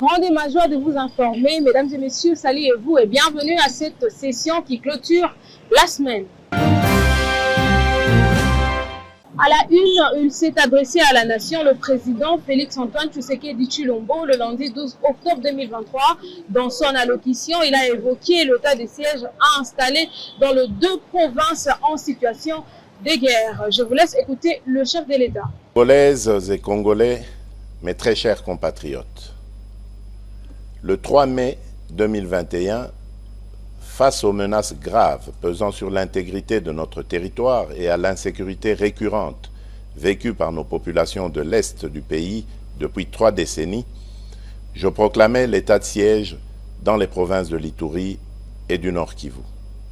grande et ma joie de vous informer, mesdames et messieurs, saluez-vous et bienvenue à cette session qui clôture la semaine. À la une, il s'est adressé à la nation, le président Félix-Antoine Tshisekedi Tshilombo, le lundi 12 octobre 2023. Dans son allocution, il a évoqué l'état de siège installé dans les deux provinces en situation de guerre. Je vous laisse écouter le chef de l'État. Congolaises et Congolais, mes très chers compatriotes, le 3 mai 2021, face aux menaces graves pesant sur l'intégrité de notre territoire et à l'insécurité récurrente vécue par nos populations de l'Est du pays depuis 3 décennies, je proclamais l'état de siège dans les provinces de l'Ituri et du Nord Kivu.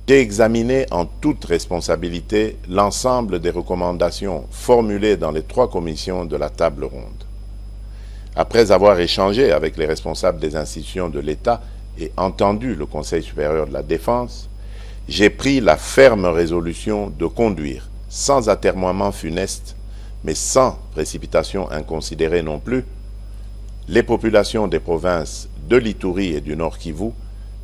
J'ai examiné en toute responsabilité l'ensemble des recommandations formulées dans les 3 commissions de la table ronde. Après avoir échangé avec les responsables des institutions de l'État et entendu le Conseil supérieur de la défense, j'ai pris la ferme résolution de conduire, sans atermoiement funeste, mais sans précipitation inconsidérée non plus, les populations des provinces de l'Ituri et du Nord Kivu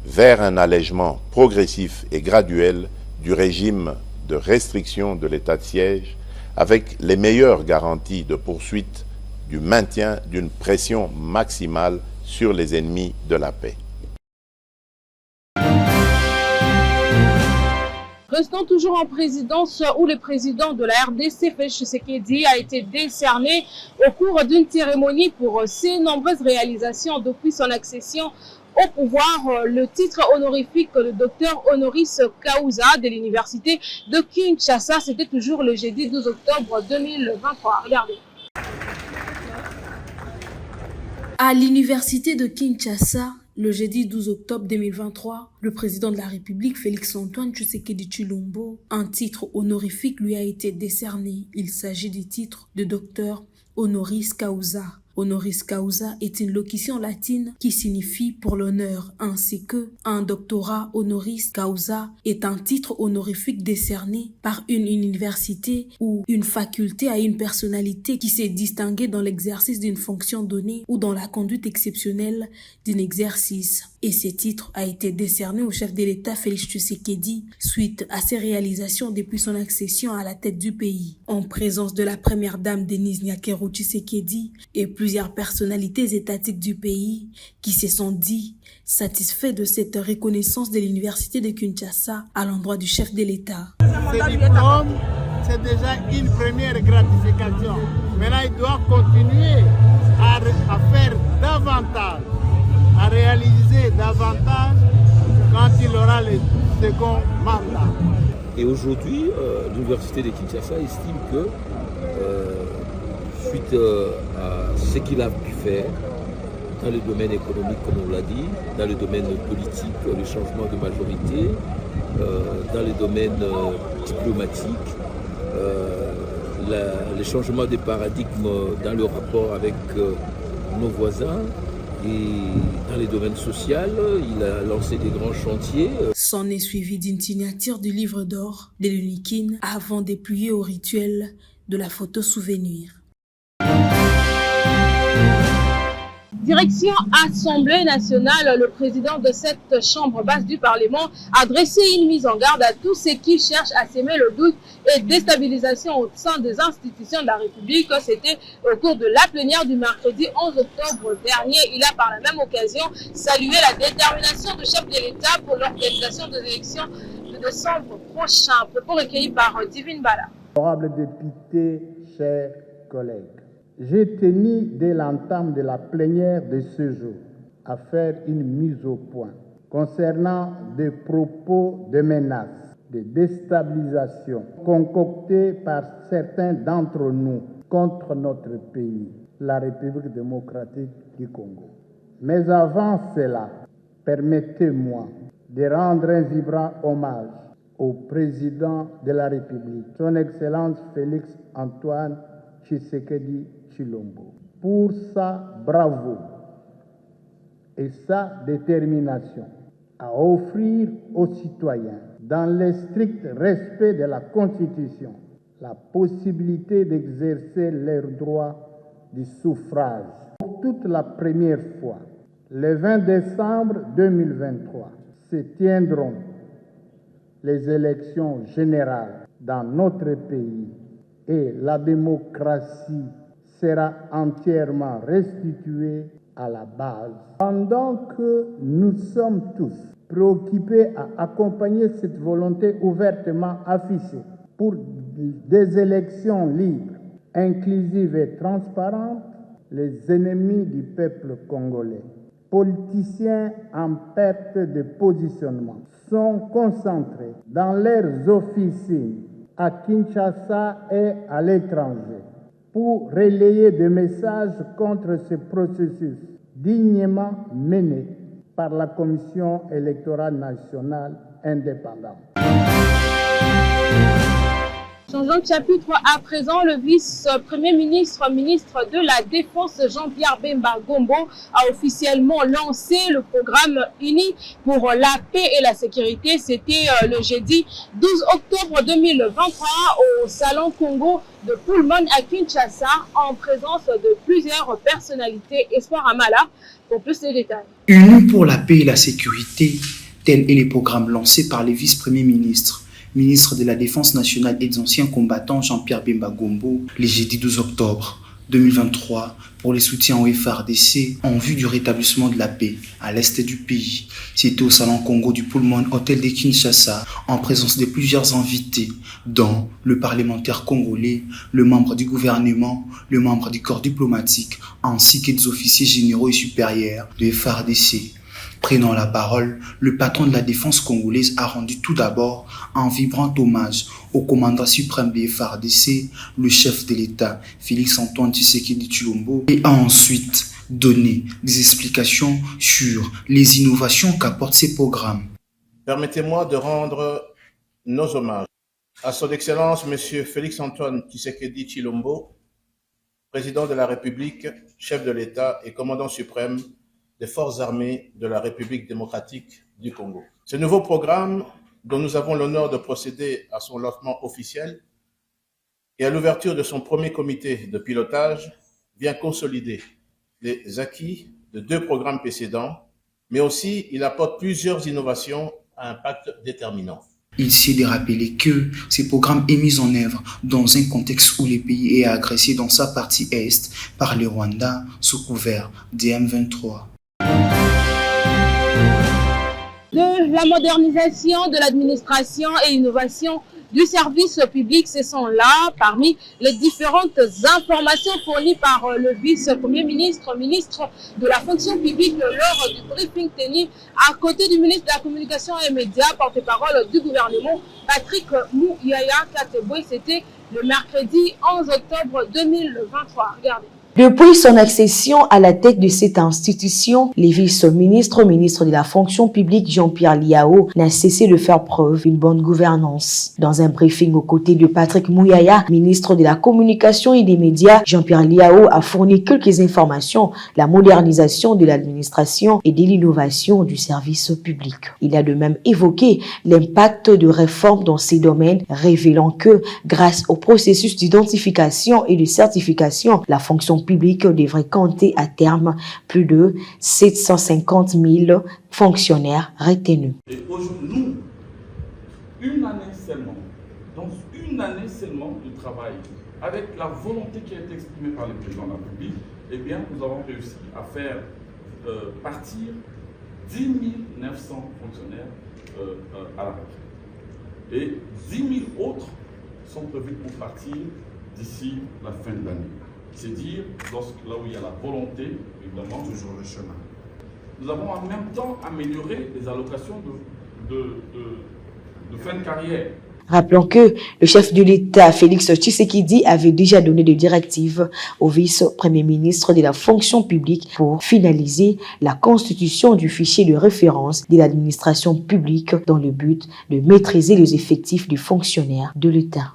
vers un allègement progressif et graduel du régime de restriction de l'état de siège, avec les meilleures garanties de poursuite du maintien d'une pression maximale sur les ennemis de la paix. Restons toujours en présidence où le président de la RDC, Félix Tshisekedi, a été décerné au cours d'une cérémonie pour ses nombreuses réalisations depuis son accession au pouvoir, le titre honorifique de docteur honoris causa de l'université de Kinshasa. C'était toujours le jeudi 12 octobre 2023. Regardez. À l'université de Kinshasa, le jeudi 12 octobre 2023, le président de la République, Félix-Antoine Tshisekedi Tshilombo, un titre honorifique lui a été décerné. Il s'agit du titre de docteur honoris causa. Honoris causa est une locution latine qui signifie pour l'honneur, ainsi que un doctorat honoris causa est un titre honorifique décerné par une université ou une faculté à une personnalité qui s'est distinguée dans l'exercice d'une fonction donnée ou dans la conduite exceptionnelle d'un exercice. Et ce titre a été décerné au chef de l'État Félix Tshisekedi suite à ses réalisations depuis son accession à la tête du pays. En présence de la première dame Denise Nyakeru Tshisekedi et plusieurs personnalités étatiques du pays qui se sont dit satisfaits de cette reconnaissance de l'université de Kinshasa à l'endroit du chef de l'État. Ce diplôme, c'est déjà une première gratification. Maintenant, il doit continuer à faire davantage, à réaliser davantage quand il aura le second mandat. Et aujourd'hui, l'université de Kinshasa estime que suite à ce qu'il a pu faire dans le domaine économique, comme on l'a dit, dans le domaine politique, le changement de majorité, dans le domaine diplomatique, le changement de paradigme dans le rapport avec nos voisins, et dans les domaines sociaux, il a lancé des grands chantiers. S'en est suivi d'une signature du livre d'or de l'UNIKIN avant de plier au rituel de la photo souvenir. Direction Assemblée nationale, le président de cette chambre basse du Parlement a dressé une mise en garde à tous ceux qui cherchent à semer le doute et déstabilisation au sein des institutions de la République. C'était au cours de la plénière du mercredi 11 octobre dernier. Il a par la même occasion salué la détermination du chef de l'État pour l'organisation des élections de décembre prochain. Propos recueillis par Divine Bala. Honorable député, chers collègues, j'ai tenu dès l'entame de la plénière de ce jour à faire une mise au point concernant des propos de menaces, de déstabilisation concoctés par certains d'entre nous contre notre pays, la République démocratique du Congo. Mais avant cela, permettez-moi de rendre un vibrant hommage au président de la République, son Excellence Félix-Antoine Tshisekedi Tshilombo, pour sa bravoure et sa détermination à offrir aux citoyens, dans le strict respect de la Constitution, la possibilité d'exercer leur droit du suffrage. Pour toute la première fois, Le 20 décembre 2023 se tiendront les élections générales dans notre pays et la démocratie sera entièrement restituée à la base. Pendant que nous sommes tous préoccupés à accompagner cette volonté ouvertement affichée pour des élections libres, inclusives et transparentes, les ennemis du peuple congolais, politiciens en perte de positionnement, sont concentrés dans leurs officines à Kinshasa et à l'étranger pour relayer des messages contre ce processus dignement mené par la Commission électorale nationale indépendante. Changeons de chapitre à présent, le vice-premier ministre, ministre de la Défense, Jean-Pierre Bemba Gombo, a officiellement lancé le programme Uni pour la paix et la sécurité. C'était le jeudi 12 octobre 2023 au Salon Congo de Pullman à Kinshasa, en présence de plusieurs personnalités. Espoir Amala pour plus de détails. Uni pour la paix et la sécurité, tel est le programme lancé par les vice-premiers ministres, ministre de la Défense nationale et des anciens combattants Jean-Pierre Bemba Gombo, le jeudi 12 octobre 2023 pour les soutiens au FARDC en vue du rétablissement de la paix à l'est du pays. C'était au Salon Congo du Pullman Hôtel de Kinshasa en présence de plusieurs invités, dont le parlementaire congolais, le membre du gouvernement, le membre du corps diplomatique ainsi que des officiers généraux et supérieurs de FARDC. Prenant la parole, le patron de la défense congolaise a rendu tout d'abord un vibrant hommage au commandant suprême des FARDC, le chef de l'État, Félix-Antoine Tshisekedi Tshilombo, et a ensuite donné des explications sur les innovations qu'apportent ces programmes. Permettez-moi de rendre nos hommages à son Excellence M. Félix-Antoine Tshisekedi Tshilombo, président de la République, chef de l'État et commandant suprême des forces armées de la République démocratique du Congo. Ce nouveau programme, dont nous avons l'honneur de procéder à son lancement officiel et à l'ouverture de son premier comité de pilotage, vient consolider les acquis de 2 programmes précédents, mais aussi il apporte plusieurs innovations à impact déterminant. Il s'est de rappeler que ce programme est mis en œuvre dans un contexte où le pays est agressé dans sa partie est par le Rwanda sous couvert des M23. De la modernisation de l'administration et l'innovation du service public, ce sont là parmi les différentes informations fournies par le vice-premier ministre, ministre de la fonction publique lors du briefing tenu à côté du ministre de la Communication et Médias, porte-parole du gouvernement, Patrick Mouyaya Kateboy. C'était le mercredi 11 octobre 2023. Regardez. Depuis son accession à la tête de cette institution, le vice-ministre, ministre de la fonction publique Jean-Pierre Liao n'a cessé de faire preuve d'une bonne gouvernance. Dans un briefing aux côtés de Patrick Mouyaya, ministre de la Communication et des Médias, Jean-Pierre Liao a fourni quelques informations, la modernisation de l'administration et de l'innovation du service public. Il a de même évoqué l'impact de réformes dans ces domaines, révélant que, grâce au processus d'identification et de certification, la fonction public devrait compter à terme plus de 750 000 fonctionnaires retenus. Et aujourd'hui, une année seulement, dans une année seulement de travail, avec la volonté qui a été exprimée par le président de la République, eh bien, nous avons réussi à faire partir 10 900 fonctionnaires à la retraite. Et 10 000 autres sont prévus pour partir d'ici la fin de l'année. C'est dire, là où il y a la volonté, évidemment, toujours le chemin. Nous avons en même temps amélioré les allocations de fin de carrière. Rappelons que le chef de l'État, Félix Tshisekedi, avait déjà donné des directives au vice-premier ministre de la fonction publique pour finaliser la constitution du fichier de référence de l'administration publique dans le but de maîtriser les effectifs des fonctionnaires de l'État.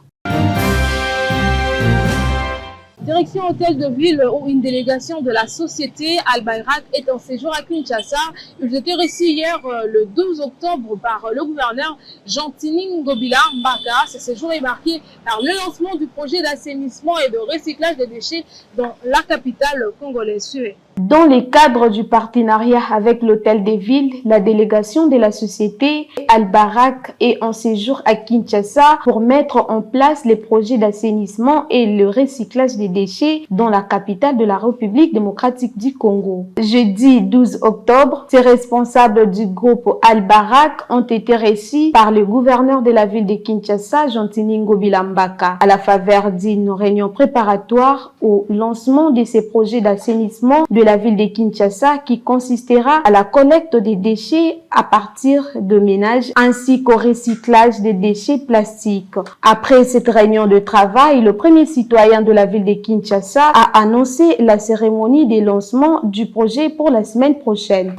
Direction hôtel de ville où une délégation de la société Al-Bayrak est en séjour à Kinshasa. Ils étaient reçus hier le 12 octobre par le gouverneur Jean-Tini Ngobila Mbaka. Ce séjour est marqué par le lancement du projet d'assainissement et de recyclage des déchets dans la capitale congolaise. Dans le cadre du partenariat avec l'Hôtel des Villes, la délégation de la société Al-Barak est en séjour à Kinshasa pour mettre en place les projets d'assainissement et le recyclage des déchets dans la capitale de la République démocratique du Congo. Jeudi 12 octobre, ces responsables du groupe Al-Barak ont été reçus par le gouverneur de la ville de Kinshasa, Jean-Tiningo Bilambaka, à la faveur d'une réunion préparatoire au lancement de ces projets d'assainissement de la ville de Kinshasa qui consistera à la collecte des déchets à partir de ménages ainsi qu'au recyclage des déchets plastiques. Après cette réunion de travail, le premier citoyen de la ville de Kinshasa a annoncé la cérémonie de lancement du projet pour la semaine prochaine.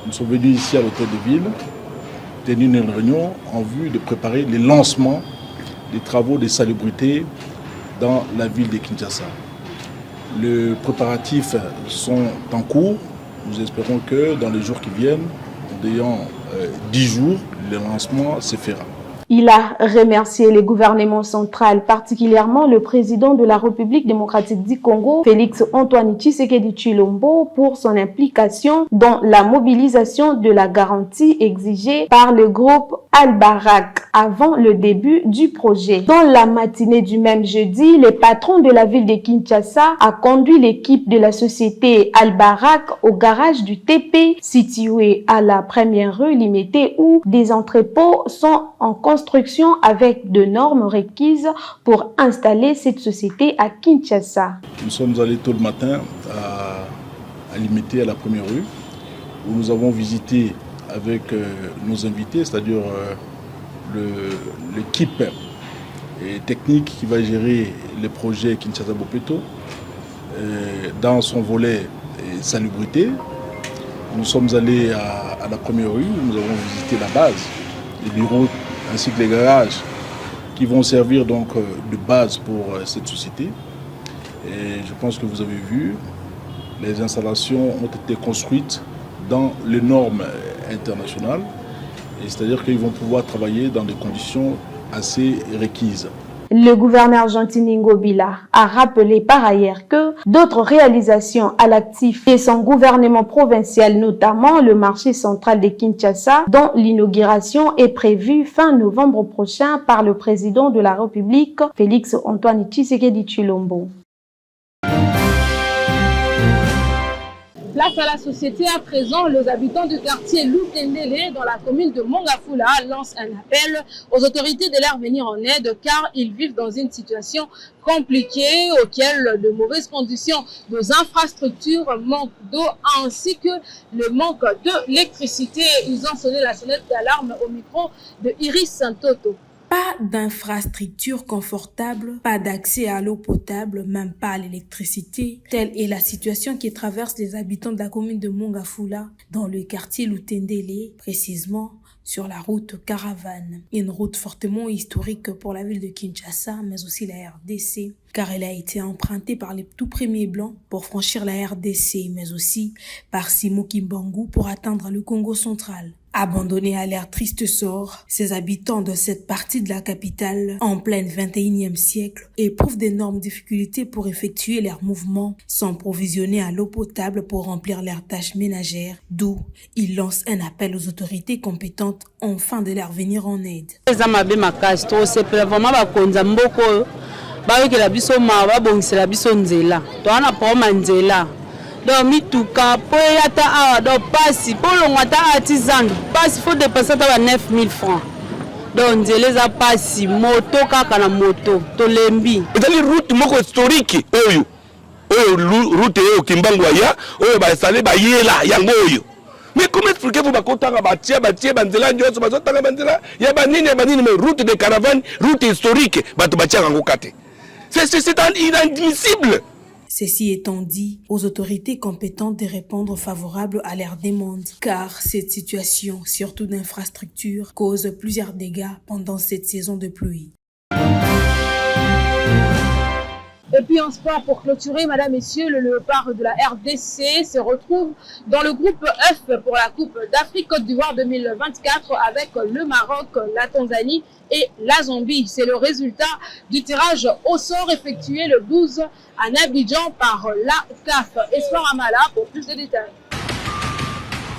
Nous sommes venus ici à l'Hôtel de Ville, tenir une réunion en vue de préparer le lancement des travaux de salubrité dans la ville de Kinshasa. Les préparatifs sont en cours. Nous espérons que dans les jours qui viennent, en ayant 10 jours, le lancement se fera. Il a remercié le gouvernement central, particulièrement le président de la République démocratique du Congo, Félix Antoine Tshisekedi Tshilombo, pour son implication dans la mobilisation de la garantie exigée par le groupe Al-Barak avant le début du projet. Dans la matinée du même jeudi, le patron de la ville de Kinshasa a conduit l'équipe de la société Al-Barak au garage du TP, situé à la première rue limitée où des entrepôts sont en construction avec de normes requises pour installer cette société à Kinshasa. Nous sommes allés tôt le matin à limiter à la première rue où nous avons visité avec nos invités, c'est-à-dire l'équipe technique qui va gérer le projet Kinshasa Bopeto dans son volet salubrité. Nous sommes allés à la première rue où nous avons visité la base, les bureaux ainsi que les garages qui vont servir donc de base pour cette société. Et je pense que vous avez vu, les installations ont été construites dans les normes internationales, c'est-à-dire qu'ils vont pouvoir travailler dans des conditions assez requises. Le gouverneur Jean-Tiningo Bila a rappelé par ailleurs que d'autres réalisations à l'actif de son gouvernement provincial, notamment le marché central de Kinshasa, dont l'inauguration est prévue fin novembre prochain par le président de la République, Félix Antoine Tshisekedi Tshilombo. Place à la société à présent, les habitants du quartier Lutendele dans la commune de Mongafula lancent un appel aux autorités de leur venir en aide car ils vivent dans une situation compliquée auquel de mauvaises conditions des infrastructures, manque d'eau ainsi que le manque d'électricité. Ils ont sonné la sonnette d'alarme au micro de Iris Santoto. Pas d'infrastructures confortables, pas d'accès à l'eau potable, même pas à l'électricité. Telle est la situation qui traverse les habitants de la commune de Mongafula, dans le quartier Lutendele, précisément sur la route Caravane. Une route fortement historique pour la ville de Kinshasa, mais aussi la RDC, car elle a été empruntée par les tout premiers blancs pour franchir la RDC, mais aussi par Simo Kimbangu pour atteindre le Congo central. Abandonnés à leur triste sort, ces habitants de cette partie de la capitale, en plein 21e siècle, éprouvent d'énormes difficultés pour effectuer leurs mouvements, sans provisionner à l'eau potable pour remplir leurs tâches ménagères, d'où ils lancent un appel aux autorités compétentes afin de leur venir en aide. Donc mituka po yata awa do pasi po longata artisan pasi faut dépenser ta 9000 francs. Donc nzeleza pasi moto kaka na moto to lembi. Ezali route moko historique oyo route oyo Kimbangu ya oyo ba installer ba yela yango oyo. Mais comment expliquer vous ba kotanga ba tia banzela nyoso ba zotanga banzela ya banini mais route de caravane route historique ba to ba tia yango kate. C'est inadmissible. Ceci étant dit, aux autorités compétentes de répondre favorable à leurs demandes, car cette situation, surtout d'infrastructure, cause plusieurs dégâts pendant cette saison de pluie. Et puis en sport, pour clôturer, mesdames, messieurs, le léopard de la RDC se retrouve dans le groupe F pour la Coupe d'Afrique Côte d'Ivoire 2024 avec le Maroc, la Tanzanie et la Zambie. C'est le résultat du tirage au sort effectué le 12 à Abidjan par la CAF. Espoir Amala pour plus de détails.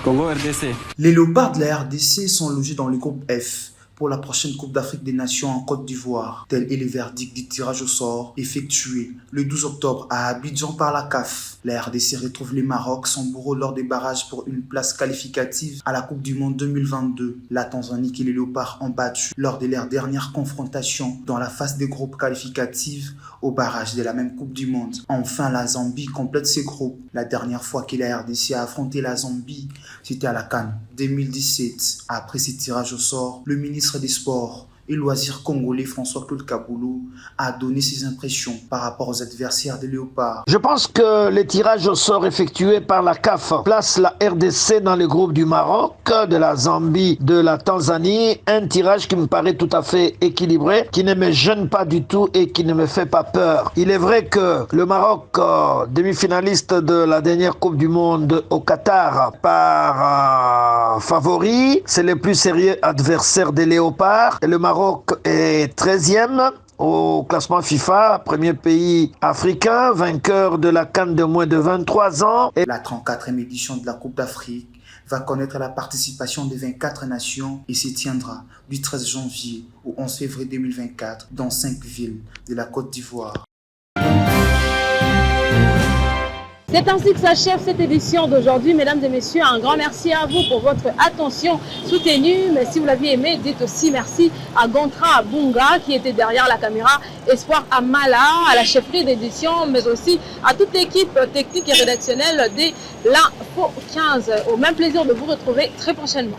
Congo RDC. Les léopards de la RDC sont logés dans le groupe F pour la prochaine Coupe d'Afrique des Nations en Côte d'Ivoire. Tel est le verdict du tirage au sort effectué le 12 octobre à Abidjan par la CAF. La RDC retrouve les Maroc, son bourreau lors des barrages pour une place qualificative à la Coupe du Monde 2022. La Tanzanie qui les léopards ont battu lors de leur dernière confrontation dans la phase des groupes qualificatifs au barrage de la même Coupe du Monde. Enfin, la Zambie complète ses groupes. La dernière fois que la RDC a affronté la Zambie, c'était à la CAN 2017. Après ce tirage au sort, le ministre des Sports et Loisirs congolais François-Claude Kaboulou a donné ses impressions par rapport aux adversaires des Léopards. Je pense que le tirage au sort effectué par la CAF place la RDC dans le groupe du Maroc, de la Zambie, de la Tanzanie. Un tirage qui me paraît tout à fait équilibré, qui ne me gêne pas du tout et qui ne me fait pas peur. Il est vrai que le Maroc, demi-finaliste de la dernière Coupe du Monde au Qatar, par favori, c'est le plus sérieux adversaire des Léopards. Et le Maroc est 13e au classement FIFA, premier pays africain, vainqueur de la CAN de moins de 23 ans. Et la 34e édition de la Coupe d'Afrique va connaître la participation des 24 nations et se tiendra du 13 janvier au 11 février 2024 dans 5 villes de la Côte d'Ivoire. C'est ainsi que s'achève cette édition d'aujourd'hui. Mesdames et messieurs, un grand merci à vous pour votre attention soutenue. Mais si vous l'aviez aimé, dites aussi merci à Gontra Bunga qui était derrière la caméra, Espoir Amala à la chefferie d'édition, mais aussi à toute l'équipe technique et rédactionnelle de l'Info 15. Au même plaisir de vous retrouver très prochainement.